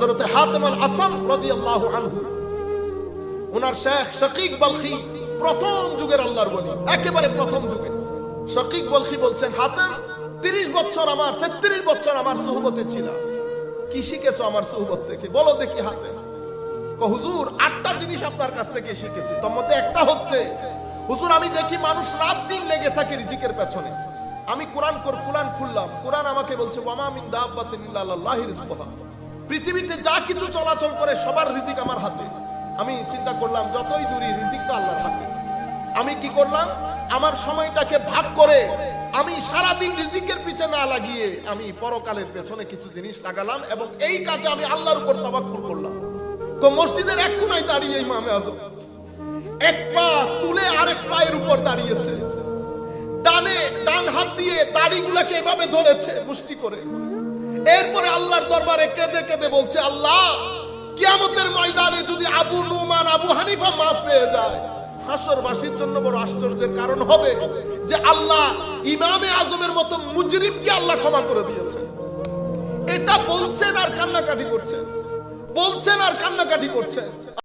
হযরত হাতিম আল আসাম রাদিয়াল্লাহু আনহু ওনার শেখ শাকিক বলখি প্রথম যুগের আল্লাহর ওলি, একেবারে প্রথম যুগে। শাকিক বলখি বলছেন, হাতিম 33 বছর আমার সুহবতে ছিল। কি শিখেছো আমার সুহবত থেকে বলো দেখি হাতিম। হুজুর 8টা জিনিস আপনার কাছ থেকে শিখেছি, তার মধ্যে একটা হচ্ছে হুজুর আমি দেখি মানুষ রাত দিন লেগে থাকে রিজিকের পেছনে। আমি কোরআন খুললাম, কোরআন আমাকে বলছে ওয়ামা মিন দাব্বাতিন ইল্লা আলাল্লাহি রিজকুহা, পৃথিবীতে যা কিছু চলাচল করে সবার রিজিক আমার হাতে। আমি চিন্তা করলাম যতই দূরই রিজিক তো আল্লাহর হাতে। আমি কি করলাম, আমার সময়টাকে ভাগ করে আমি সারাদিন রিজিকের পিছনে না লাগিয়ে আমি পরকালের পেছনে কিছু জিনিস লাগালাম এবং এই কাজে আমি আল্লাহর উপর তাওয়াক্কুল করলাম। তো মসজিদের এক কোণায় দাঁড়িয়ে ইমামে আজম এক পা তুলে আরেক পায়ের উপর দাঁড়িয়েছে, ডান হাত দিয়ে দাড়িগুলোকে এভাবে ধরেছে মুষ্টি করে। এরপরে আল্লাহর দরবারে কেঁদে কেঁদে বলছে, আল্লাহ কিয়ামতের ময়দানে যদি আবু নুমান আবু হানিফা মাফ পেয়ে যায়, হাসরবাসীর জন্য বড় আশ্চর্যের কারণ হবে যে আল্লাহ ইমামে আজমের মতো মুজরিমকে আল্লাহ ক্ষমা করে দিয়েছেন। এটা বলছেন আর কান্নাকাটি করছেন।